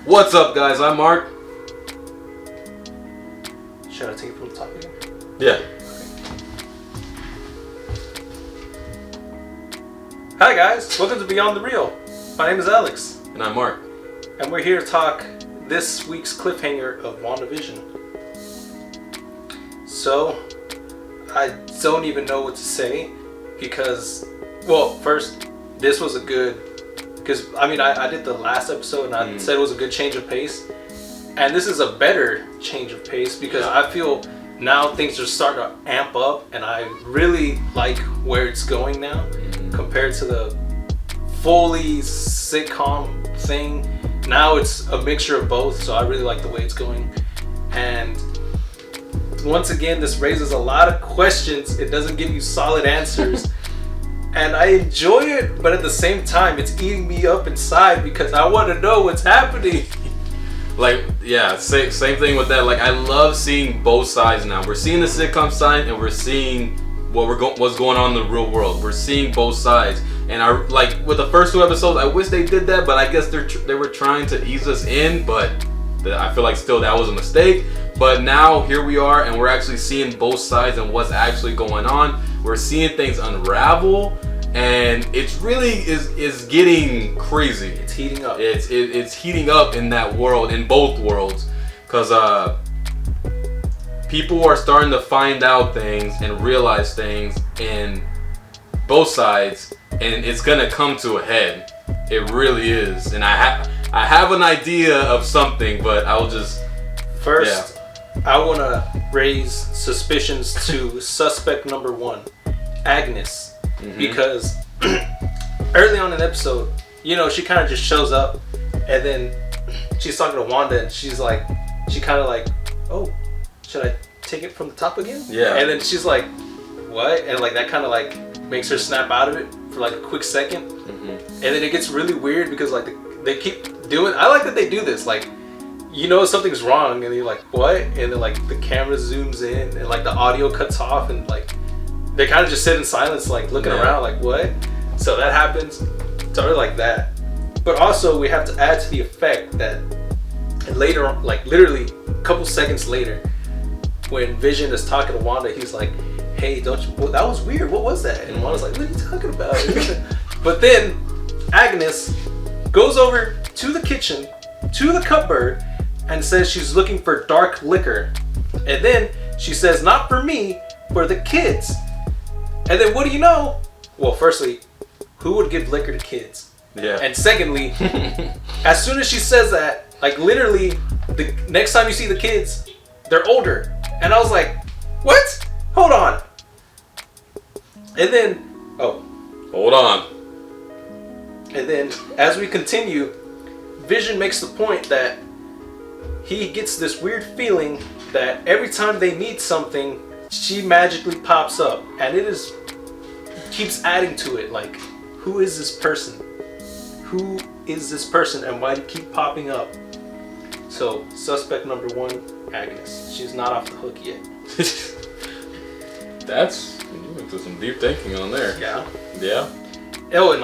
What's up, guys? I'm Mark. Should I take it from the top again? Yeah. Hi guys, welcome to Beyond the Real. My name is Alex. And I'm Mark. And we're here to talk this week's cliffhanger of WandaVision. So, I don't even know what to say because, well, first, this was a good, because I did the last episode and I said it was a good change of pace. And this is a better change of pace because I feel now things are starting to amp up and I really like where it's going now compared to the fully sitcom thing. Now it's a mixture of both, so I really like the way it's going. And once again, this raises a lot of questions. It doesn't give you solid answers. And I enjoy it, but at the same time, it's eating me up inside because I want to know what's happening. Same thing with that. Like, I love seeing both sides now. We're seeing the sitcom side and we're seeing what's going on in the real world. We're seeing both sides. And I like with the first two episodes, I wish they did that, but I guess they were trying to ease us in, but I feel like still that was a mistake. But now here we are and we're actually seeing both sides and what's actually going on. We're seeing things unravel and it's really is getting crazy. It's heating up. It's heating up in that world, in both worlds, because people are starting to find out things and realize things in both sides, and it's gonna come to a head. It really is, and I have an idea of something, but I'll just first. I want to raise suspicions to suspect number one, Agnes, because early on in the episode, she kind of just shows up, and then she's talking to Wanda, and she kind of like, oh, should I take it from the top again? Yeah. And then she's like, what? And like that kind of like makes her snap out of it for like a quick second, and then it gets really weird because like they keep doing. I like that they do this, like. Something's wrong and you're like, what? And then like the camera zooms in and like the audio cuts off and like they kind of just sit in silence, like looking around like, what? So that happens. So I really like that. But also we have to add to the effect that later on, like literally a couple seconds later, when Vision is talking to Wanda, he's like, hey, don't you, well, that was weird. What was that? And Wanda's like, what are you talking about? But then Agnes goes over to the kitchen, to the cupboard, and says she's looking for dark liquor. And then she says, not for me, for the kids. And then what do you know? Well, firstly, who would give liquor to kids? Yeah. And secondly, as soon as she says that, like literally, the next time you see the kids, they're older. And I was like, what? Hold on. And then, hold on. And then as we continue, Vision makes the point that he gets this weird feeling that every time they need something, she magically pops up, and keeps adding to it. Like, who is this person? Who is this person, and why do you keep popping up? So, suspect number one, Agnes. She's not off the hook yet. You went through some deep thinking on there. Yeah. Yeah. Oh, and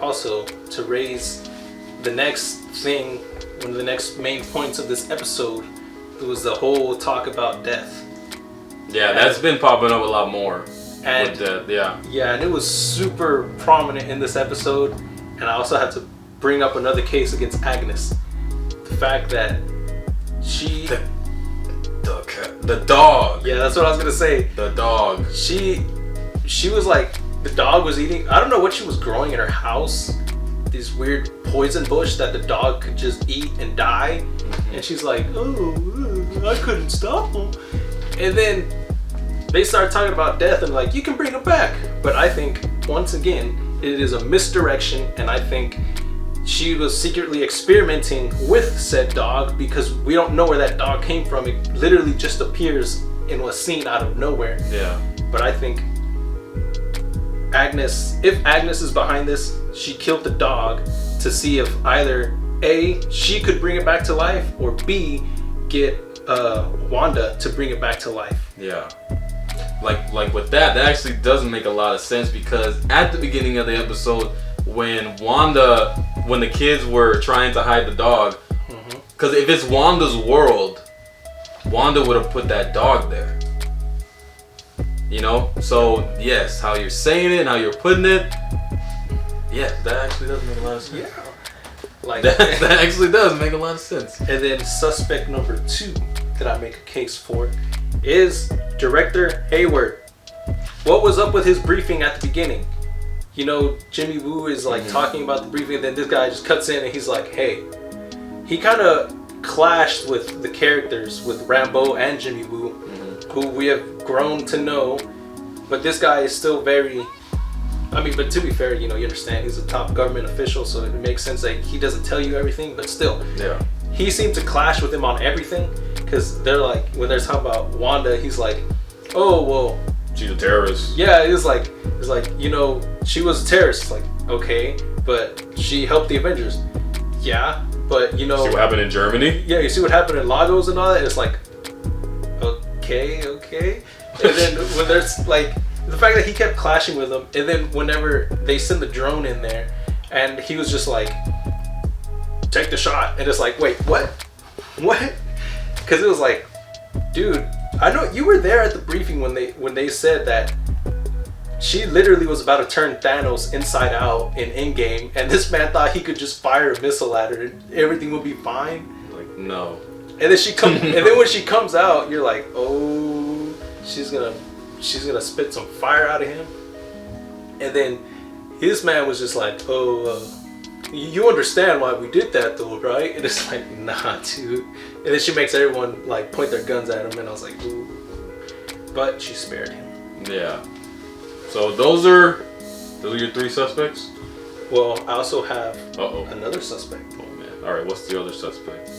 also to raise the next thing. One of the next main points of this episode was the whole talk about death. Yeah, that's been popping up a lot more. And with death, yeah. Yeah, and it was super prominent in this episode. And I also had to bring up another case against Agnes. The fact that she... The dog. Yeah, that's what I was gonna say. The dog. She was like, the dog was eating, I don't know what she was growing in her house. This weird poison bush that the dog could just eat and die. And she's like, I couldn't stop him. And then they start talking about death and like, you can bring him back. But I think, once again, it is a misdirection, and I think she was secretly experimenting with said dog because we don't know where that dog came from. It literally just appears in a scene out of nowhere. Yeah. But I think if Agnes is behind this, she killed the dog to see if either A, she could bring it back to life, or B, get Wanda to bring it back to life. Yeah. Like with that actually doesn't make a lot of sense, because at the beginning of the episode, when the kids were trying to hide the dog, Because if it's Wanda's world, Wanda would have put that dog there. You know? So, yes, how you're saying it and how you're putting it, yeah, that actually does make a lot of sense. Yeah. Like that actually does make a lot of sense. And then suspect number 2 that I make a case for is Director Hayward. What was up with his briefing at the beginning? You know, Jimmy Woo is like talking about the briefing, and then this guy just cuts in and he's like, hey. He kind of clashed with the characters, with Rambo and Jimmy Woo, who we have grown to know. But this guy is still very... I mean, but to be fair, you know, you understand, he's a top government official, so it makes sense that he doesn't tell you everything, but still. Yeah. He seemed to clash with him on everything, because they're like, when they're talking about Wanda, he's like, oh, well... She's a terrorist. Yeah, it's like, you know, she was a terrorist. It's like, okay, but she helped the Avengers. Yeah, but, you know... See what happened in Germany? Yeah, you see what happened in Lagos and all that, and it's like, okay. And then when there's, like... The fact that he kept clashing with them, and then whenever they send the drone in there, and he was just like, take the shot, and it's like, wait, what? Because it was like, dude, I know you were there at the briefing when they said that she literally was about to turn Thanos inside out in Endgame, and this man thought he could just fire a missile at her and everything would be fine. Like, no. And then when she comes out, you're like, oh, she's gonna spit some fire out of him. And then his man was just like, oh, you understand why we did that though, right? And it's like, nah, dude. And then she makes everyone like point their guns at him, and I was like, ooh. But she spared him. Yeah. So those are your 3 suspects? Well, I also have another suspect. Oh man. Alright, what's the other suspect?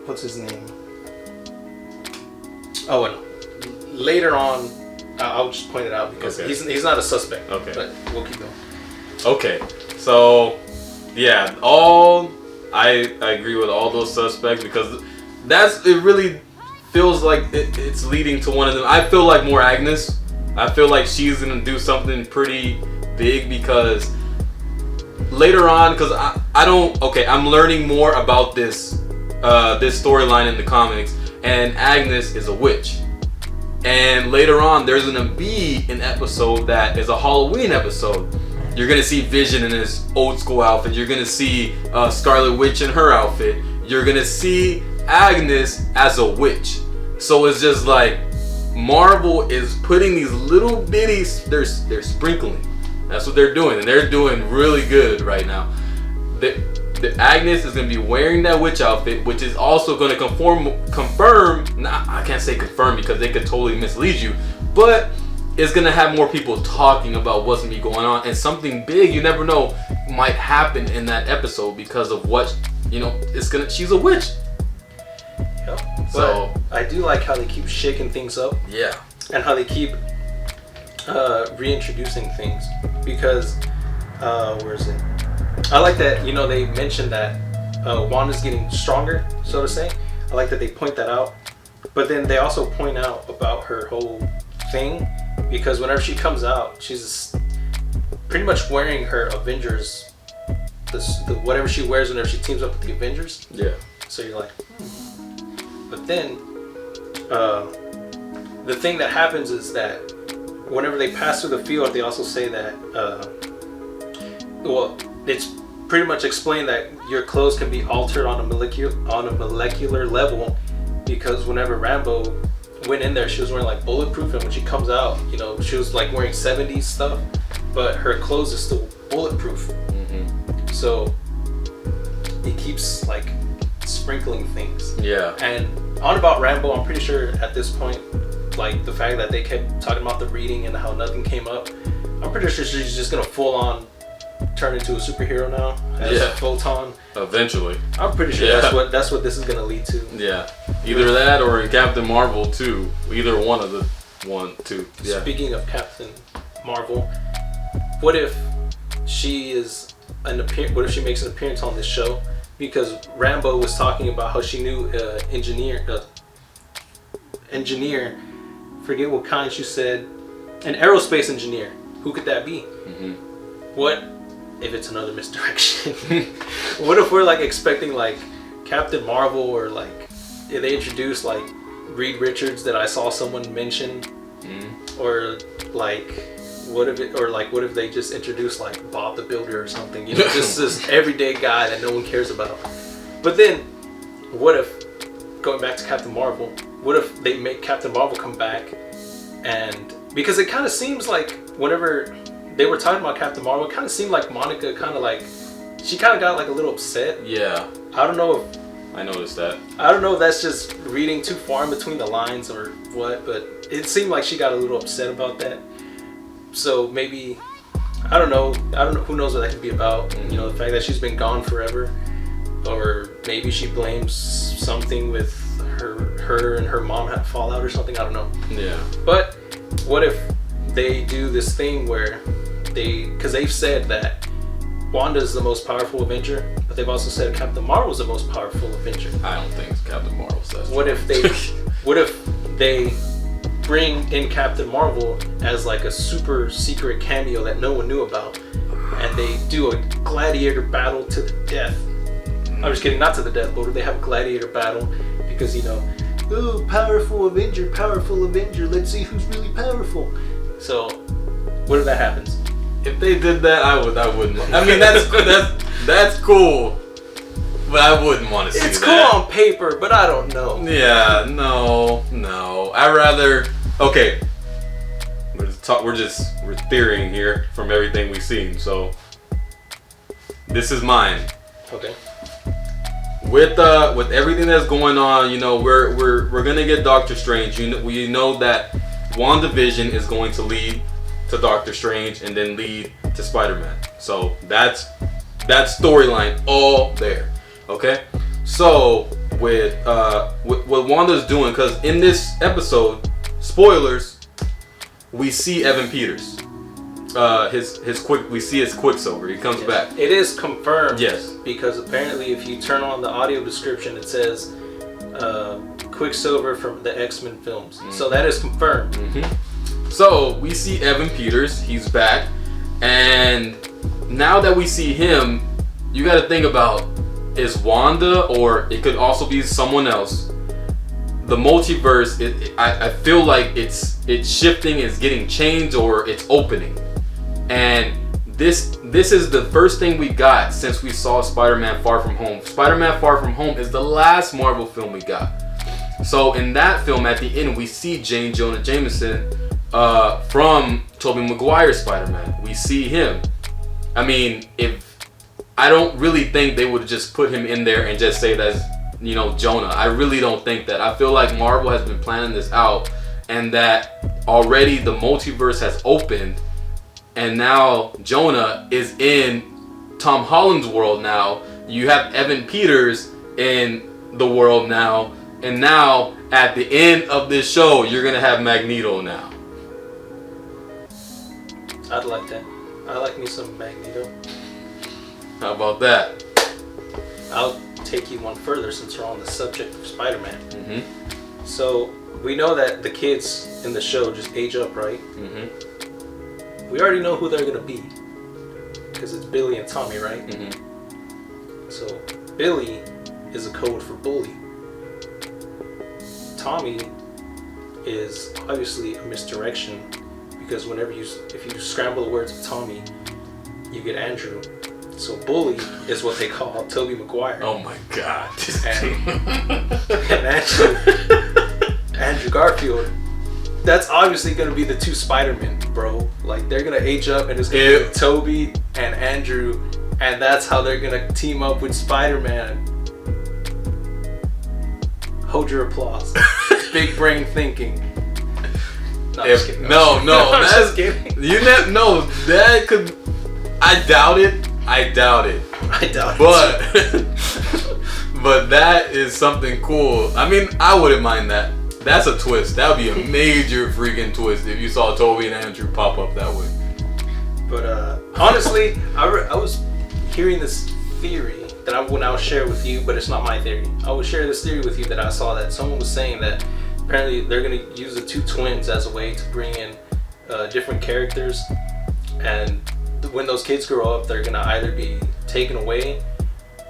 What's his name? Oh, and later on, I'll just point it out because he's not a suspect. Okay. But we'll keep going. Okay. So, yeah, I agree with all those suspects because it really feels like it's leading to one of them. I feel like more Agnes. I feel like she's gonna do something pretty big because later on, because I'm learning more about this storyline in the comics, and Agnes is a witch. And later on, there's gonna be an episode that is a Halloween episode. You're gonna see Vision in his old school outfit. You're gonna see Scarlet Witch in her outfit. You're gonna see Agnes as a witch. So it's just like Marvel is putting these little bitties. They're sprinkling. That's what they're doing, and they're doing really good right now. The Agnes is gonna be wearing that witch outfit, which is also gonna confirm. Nah, I can't say confirm because they could totally mislead you, but it's gonna have more people talking about what's gonna be going on, and something big you never know might happen in that episode because of what she's a witch. Yep. So I do like how they keep shaking things up. Yeah. And how they keep reintroducing things because where is it? I like that they mentioned that Wanda's getting stronger, so to say. I like that they point that out, but then they also point out about her whole thing because whenever she comes out, she's pretty much wearing her Avengers, whatever she wears whenever she teams up with the Avengers. Yeah. So you're like, But then the thing that happens is that whenever they pass through the field, they also say that it's pretty much explained that your clothes can be altered on a molecular level because whenever Rambo went in there, she was wearing like bulletproof, and when she comes out, she was like wearing 70s stuff, but her clothes is still bulletproof. Mm-hmm. So it keeps like sprinkling things. Yeah. And on about Rambo, I'm pretty sure at this point, like the fact that they kept talking about the reading and how nothing came up, I'm pretty sure she's just gonna full on turn into a superhero now as Photon. Eventually. I'm pretty sure that's what this is gonna lead to. Yeah. Either that or in Captain Marvel 2. Either one of the 1, 2. Yeah. Speaking of Captain Marvel, what if she what if she makes an appearance on this show? Because Rambo was talking about how she knew engineer, forget what kind she said, an aerospace engineer. Who could that be? Mm-hmm. What if it's another misdirection? What if we're like expecting like Captain Marvel, or like if they introduce like Reed Richards that I saw someone mention, or like what if they just introduce like Bob the Builder or something? You know, just this everyday guy that no one cares about. But then, what if, going back to Captain Marvel, what if they make Captain Marvel come back, and because it kind of seems like whenever they were talking about Captain Marvel, it kind of seemed like Monica she kind of got like a little upset. Yeah. I don't know if I noticed that. I don't know if that's just reading too far in between the lines or what, but it seemed like she got a little upset about that. So maybe, I don't know, who knows what that could be about. You know, the fact that she's been gone forever, or maybe she blames something with her and her mom had fallout or something. I don't know. Yeah. But what if they do this thing where because they've said that Wanda's the most powerful Avenger, but they've also said Captain Marvel's the most powerful Avenger. I don't think Captain Marvel says. What if they bring in Captain Marvel as like a super secret cameo that no one knew about, and they do a gladiator battle to the death? I'm just kidding, not to the death, but they have a gladiator battle because, you know, ooh, powerful Avenger, let's see who's really powerful. So what if that happens? If they did that, I wouldn't. I mean, that's cool, but I wouldn't want to see it's that. cool on paper, but I don't know. Yeah, no. I rather. Okay, we're theorying here from everything we've seen. So this is mine. Okay. With everything that's going on, you know, we're gonna get Doctor Strange. We know that WandaVision is going to lead to Doctor Strange and then lead to Spider-Man. So that's that storyline all there. Okay. So with what Wanda's doing, because in this episode, spoilers, we see Evan Peters. We see his Quicksilver. He comes back. It is confirmed. Yes. Because apparently, if you turn on the audio description, it says Quicksilver from the X-Men films. Mm-hmm. So that is confirmed. Mm-hmm. So we see Evan Peters. He's back, and now that we see him, you got to think about, is Wanda, or it could also be someone else. The multiverse, I feel like it's shifting, it's getting changed, or it's opening. And this is the first thing we got since we saw Spider-Man Far From Home. Spider-Man Far From Home is the last Marvel film we got. So in that film, at the end, we see J. Jonah Jameson from Tobey Maguire's Spider-Man. We see him. I mean, I don't really think they would just put him in there and just say that's, you know, Jonah. I really don't think that. I feel like Marvel has been planning this out, and that already the multiverse has opened, and now Jonah is in Tom Holland's world now. You have Evan Peters in the world now, and now at the end of this show, you're gonna have Magneto now. I'd like that. I like me some Magneto. How about that? I'll take you one further since we're on the subject of Spider-Man. Mm-hmm. So we know that the kids in the show just age up, right? Mm-hmm. We already know who they're gonna be because it's Billy and Tommy, right? Mm-hmm. So Billy is a code for bully. Tommy is obviously a misdirection because if you scramble the words of Tommy, you get Andrew. So bully is what they call Tobey Maguire. Oh my God. And Andrew Garfield. That's obviously going to be the two Spider-Men, bro. Like, they're going to age up and it's going to be Tobey and Andrew. And that's how they're going to team up with Spider-Man. Hold your applause. Big brain thinking. No, just kidding. No, that's just kidding. That could. I doubt it. But that is something cool. I mean, I wouldn't mind that. That's a twist. That would be a major freaking twist if you saw Tobey and Andrew pop up that way. But honestly, I was hearing this theory that I will now share with you, but it's not my theory. I will share this theory with you that I saw that someone was saying that apparently they're going to use the two twins as a way to bring in different characters, and when those kids grow up, they're gonna either be taken away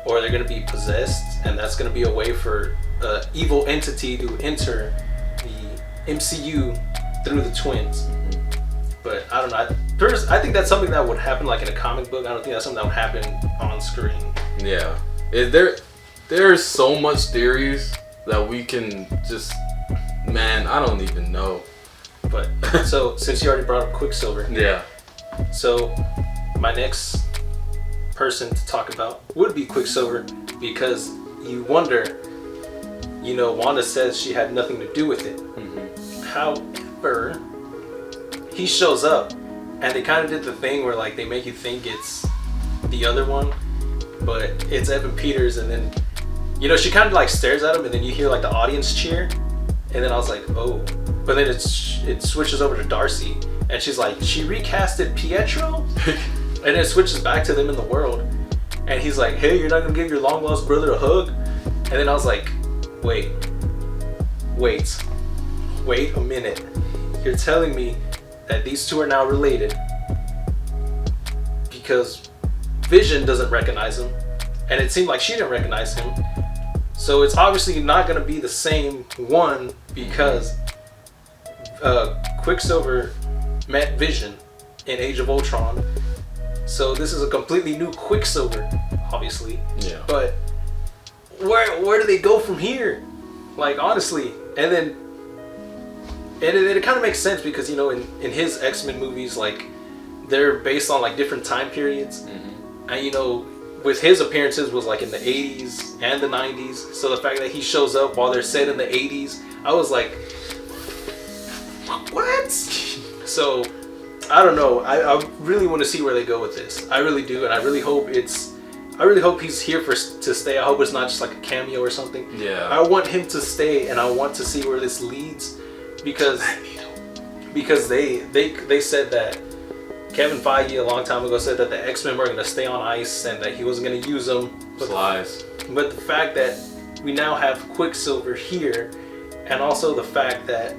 or they're gonna be possessed, and that's gonna be a way for an evil entity to enter the MCU through the twins. But I don't know. I think that's something that would happen like in a comic book. I don't think that's something that would happen on screen. Yeah. There's so much theories that we can just, man, I don't even know. But so since you already brought up Quicksilver, yeah. So my next person to talk about would be Quicksilver, because you wonder, you know, Wanda says she had nothing to do with it. However, he shows up, and they kind of did the thing where like they make you think it's the other one, but it's Evan Peters, and then, you know, she kind of like stares at him, and then you hear like the audience cheer, and then I was like, oh, but then it switches over to Darcy, and she's like, she recasted Pietro, and it switches back to them in the world, and he's like, hey, you're not gonna give your long lost brother a hug? And then I was like, wait a minute, you're telling me that these two are now related because Vision doesn't recognize him, and it seemed like she didn't recognize him, so it's obviously not going to be the same one, because Quicksilver met Vision in Age of Ultron, so this is a completely new Quicksilver, obviously. Yeah. But where do they go from here? Like, honestly. And then it kind of makes sense because, you know, in his X-Men movies, like, they're based on like different time periods. And, you know, with his appearances was like in the 80s and the 90s, so the fact that he shows up while they're set in the 80s, I was like, what? So I don't know, I really want to see where they go with this. I really do, and I really hope he's here to stay. I hope it's not just like a cameo or something. Yeah. I want him to stay, and I want to see where this leads, because they said that Kevin Feige a long time ago said that the X-Men were going to stay on ice and that he wasn't going to use them. Lies. But the fact that we now have Quicksilver here, and also the fact that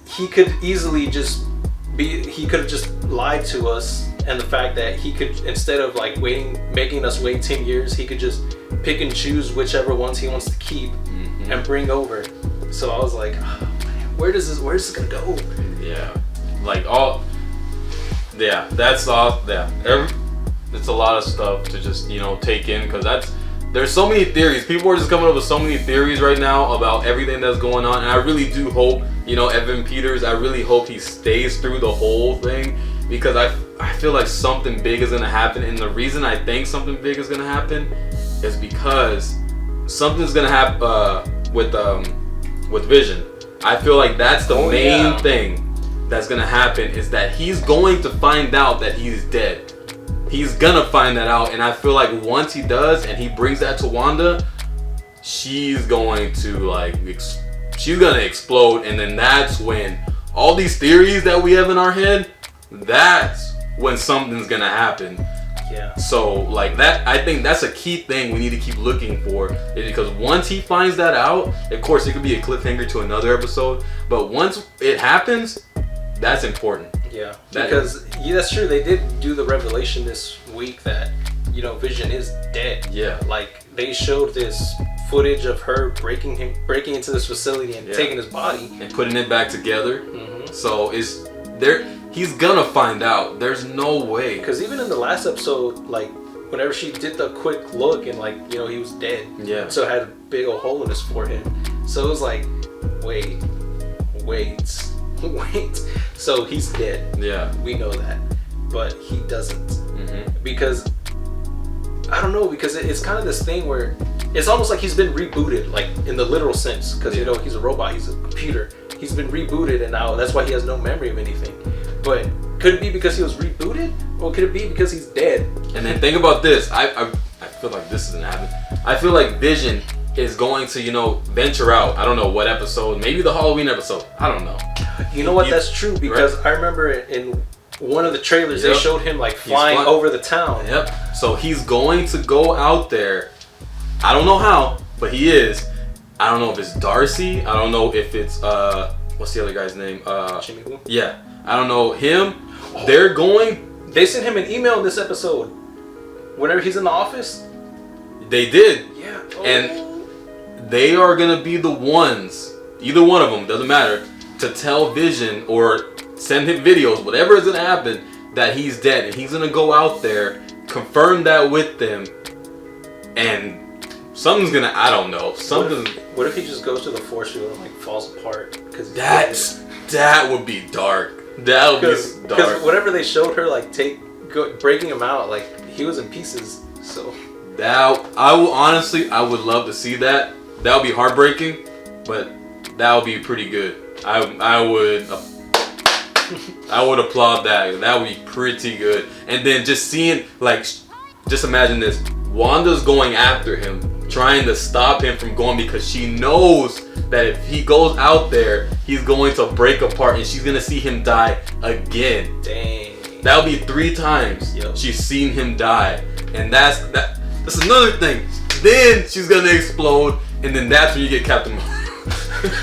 he could easily he could have just lied to us, and the fact that he could, instead of like making us wait 10 years, he could just pick and choose whichever ones he wants to keep and bring over. So I was like, oh, man, where's this gonna go? Yeah. Like that's all. Yeah. It's a lot of stuff to just, you know, take in, because there's so many theories. People are just coming up with so many theories right now about everything that's going on, and I really do hope, you know, Evan Peters, I really hope he stays through the whole thing, because I feel like something big is gonna happen, and the reason I think something big is gonna happen is because something's gonna happen with Vision. I feel like that's the main thing that's gonna happen, is that he's going to find out that he's dead. He's gonna find that out, and I feel like once he does and he brings that to Wanda, she's going to like she's gonna explode, and then that's when all these theories that we have in our head, that's when something's gonna happen. Yeah. So like that, I think that's a key thing we need to keep looking for, is because once he finds that out, of course it could be a cliffhanger to another episode, but once it happens, that's important. Yeah, because that's true. They did do the revelation this week that, you know, Vision is dead. Yeah. Like, they showed this footage of her breaking into this facility and taking his body and putting it back together. So he's gonna find out. There's no way. Because even in the last episode, like, whenever she did the quick look and, like, you know, he was dead. Yeah. So had a big old hole in his forehead. So it was like, wait. So he's dead. Yeah. We know that. But he doesn't. Because, I don't know, because it's kind of this thing where it's almost like he's been rebooted, like in the literal sense. Because, you know, he's a robot, he's a computer. He's been rebooted, and now that's why he has no memory of anything. But could it be because he was rebooted? Or could it be because he's dead? And then think about this. I feel like this isn't happening. I feel like Vision is going to, you know, venture out. I don't know what episode. Maybe the Halloween episode. I don't know. You know what? That's true, because I remember in one of the trailers they showed him like flying over the town. Yep. So he's going to go out there. I don't know how, but he is. I don't know if it's Darcy. I don't know if it's what's the other guy's name? Jimmy Woo? Yeah. I don't know him. They're going They sent him an email in this episode. Whenever he's in the office. They did. Yeah. And they are gonna be the ones, either one of them, doesn't matter, to tell Vision or send him videos, whatever is gonna happen, that he's dead. And he's gonna go out there, confirm that with them, and something's gonna, I don't know, something. What if he just goes to the force field and like falls apart? That would be dark. That would be dark. Because whatever they showed her, like breaking him out, like he was in pieces. So that I would love to see that. That would be heartbreaking, but that would be pretty good. I would applaud that. That would be pretty good. And then just seeing, like, just imagine this: Wanda's going after him, trying to stop him from going, because she knows that if he goes out there, he's going to break apart, and she's gonna see him die again. Dang. That would be 3 times. Yep. She's seen him die, and that's another thing. Then she's gonna explode, and then that's when you get Captain Marvel.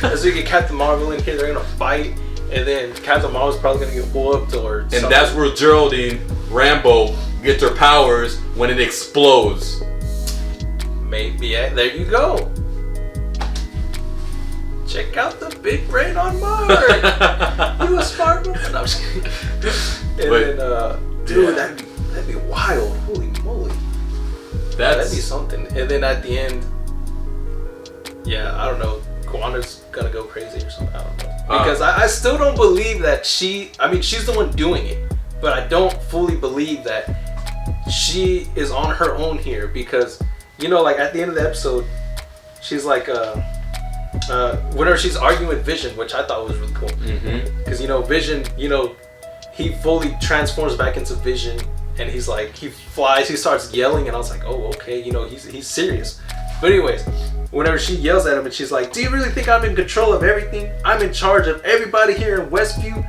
As we get Captain Marvel in here, they're gonna fight, and then Captain Marvel's probably gonna get whooped or something. And that's where Geraldine Rambo gets her powers, when it explodes. Maybe, yeah, there you go. Check out the big brain on Mark. You a smart one. No, I'm just kidding. And then, dude, that'd be wild. Holy moly. That'd be something. And then at the end, yeah, I don't know. Wanda's gonna go crazy or something. I don't know. Because I still don't believe that she's the one doing it. But I don't fully believe that she is on her own here. Because, you know, like at the end of the episode, she's like, whenever she's arguing with Vision, which I thought was really cool. Because, you know, Vision, you know, he fully transforms back into Vision. And he's like, he flies, he starts yelling. And I was like, oh, okay, you know, he's serious. But anyways, whenever she yells at him and she's like, do you really think I'm in control of everything? I'm in charge of everybody here in Westview.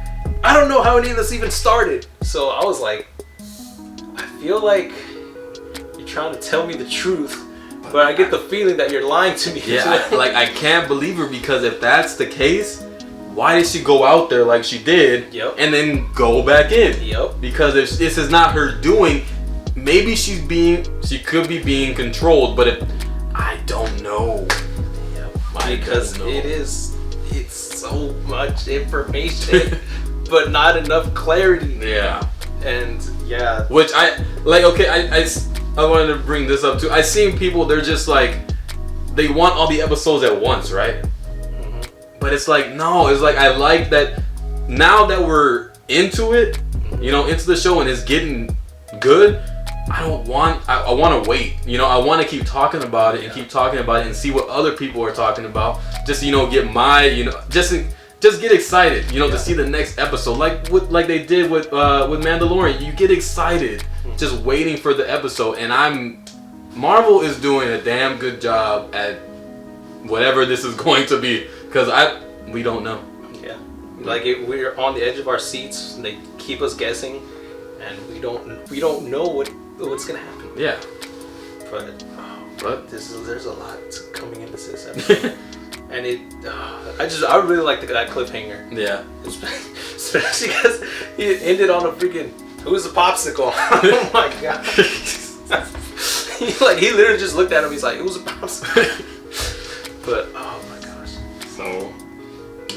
I don't know how any of this even started. So I was like, I feel like you're trying to tell me the truth, but I get the feeling that you're lying to me. Yeah, I can't believe her, because if that's the case, why did she go out there like she did, and then go back in? Because if this is not her doing, maybe she could be being controlled, but if I don't know. Because it's so much information, but not enough clarity. Yeah. And yeah. Which I wanted to bring this up too. I've seen people, they're just like, they want all the episodes at once, right? But it's like, no, it's like, I like that now that we're into it, you know, into the show, and it's getting good. I want to wait, you know, I want to keep talking about it and keep talking about it and see what other people are talking about, just, you know, get my, you know, just get excited, you know, to see the next episode, like they did with Mandalorian. You get excited just waiting for the episode, and Marvel is doing a damn good job at whatever this is going to be, because we don't know. Yeah, like we're on the edge of our seats, and they keep us guessing, and we don't know what's gonna happen. Yeah, but there's a lot coming into this episode, and I really like that cliffhanger. Yeah, especially because he ended on a freaking who's the popsicle? Oh my god! he literally just looked at him. He's like, who's a popsicle? But oh my gosh! So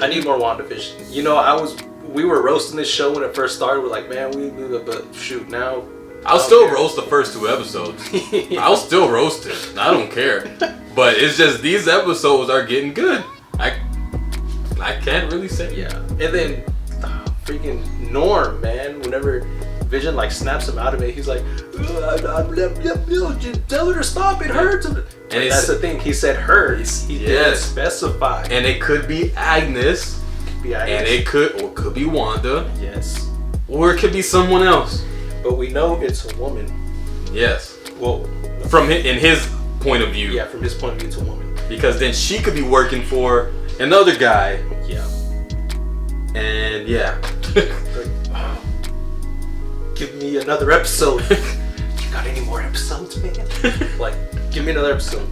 I need more WandaVision. You know, we were roasting this show when it first started. We're like, man, but shoot, now I'll still roast the first 2 episodes. I'll still roast it. I don't care. But it's just these episodes are getting good. I can't really say. Yeah. And then freaking Norm, man, whenever Vision like snaps him out of it, he's like, tell her to stop, it hurts. And that's the thing, he said hurts. He didn't specify. And it could be Agnes. And it could be Wanda. Yes. Or it could be someone else. But we know it's a woman. Yes. Well, in his point of view. Yeah, from his point of view, it's a woman. Because then she could be working for another guy. Yeah. And yeah. Give me another episode. You got any more episodes, man? Like, give me another episode.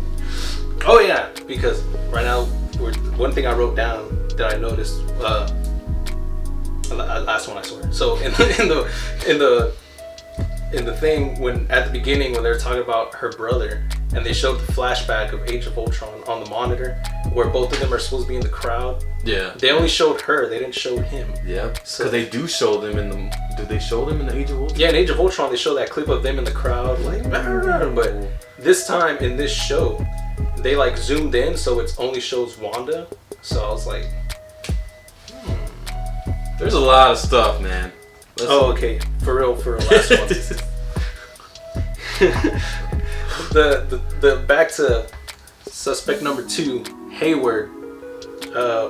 Oh yeah, because right now, one thing I wrote down that I noticed. Last one, I swear. So in the in the thing when at the beginning when they were talking about her brother and they showed the flashback of Age of Ultron on the monitor where both of them are supposed to be in the crowd. Yeah. They only showed her. They didn't show him. Yeah. Because So- they do show them in the. Did they show them in the Age of Ultron? Yeah, in Age of Ultron, they show that clip of them in the crowd, like, but this time in this show, they like zoomed in, so it only shows Wanda. So I was like, There's a lot of stuff, man. oh, okay, for real, last one. the back to suspect number 2, Hayward.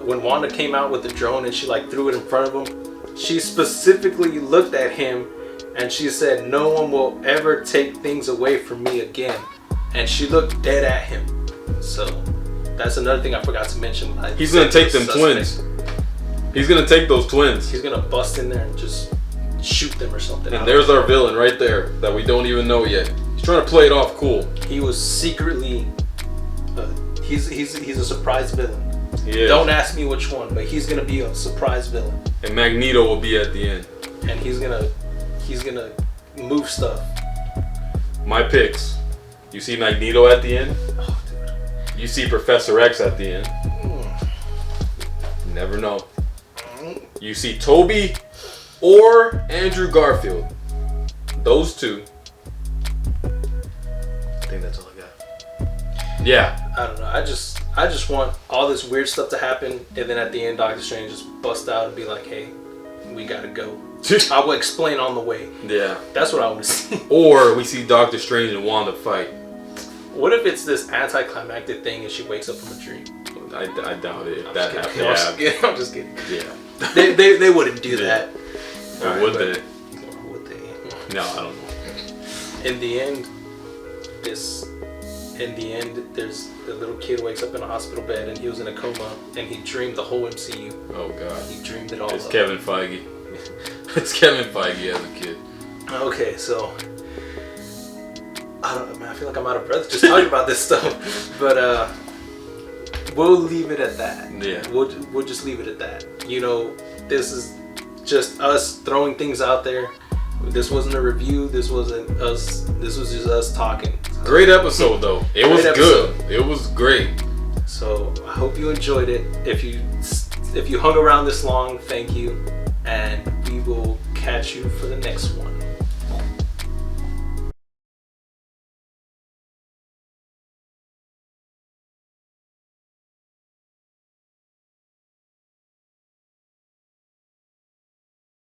When Wanda came out with the drone and she like threw it in front of him, she specifically looked at him and she said, "No one will ever take things away from me again." And she looked dead at him. So that's another thing I forgot to mention. He's gonna take them Suspect. twins. He's gonna take those twins. He's gonna bust in there and just shoot them or something. And there's our villain right there that we don't even know yet. He's trying to play it off cool. He was secretly. He's a surprise villain. Yeah. Don't ask me which one, but he's gonna be a surprise villain. And Magneto will be at the end. And he's gonna move stuff. My picks. You see Magneto at the end. Oh, dude. You see Professor X at the end. You never know. You see Toby or Andrew Garfield. Those two. I think that's all I got. Yeah. I don't know. I just want all this weird stuff to happen, and then at the end, Doctor Strange just bust out and be like, "Hey, we gotta go." I will explain on the way. Yeah. That's what I want to see. Or we see Doctor Strange and Wanda fight. What if it's this anticlimactic thing and she wakes up from a dream? I doubt it. I'm That just happened. kidding. I'm just kidding. Yeah. They wouldn't do Yeah. that. Or Alright, would but- they? Or would they? No, I don't know. In the end, there's the little kid wakes up in a hospital bed and he was in a coma and he dreamed the whole MCU. Oh God. He dreamed it all It's up. Kevin Feige. It's Kevin Feige as a kid. Okay, so I don't know, man. I feel like I'm out of breath just talking about this stuff, but we'll leave it at that. Yeah. We'll just leave it at that. You know, this is just us throwing things out there. This wasn't a review. This wasn't us. This was just us talking. Great episode though. It was Great good. It was great. So I hope you enjoyed it. If you hung around this long, thank you, and we will catch you for the next one.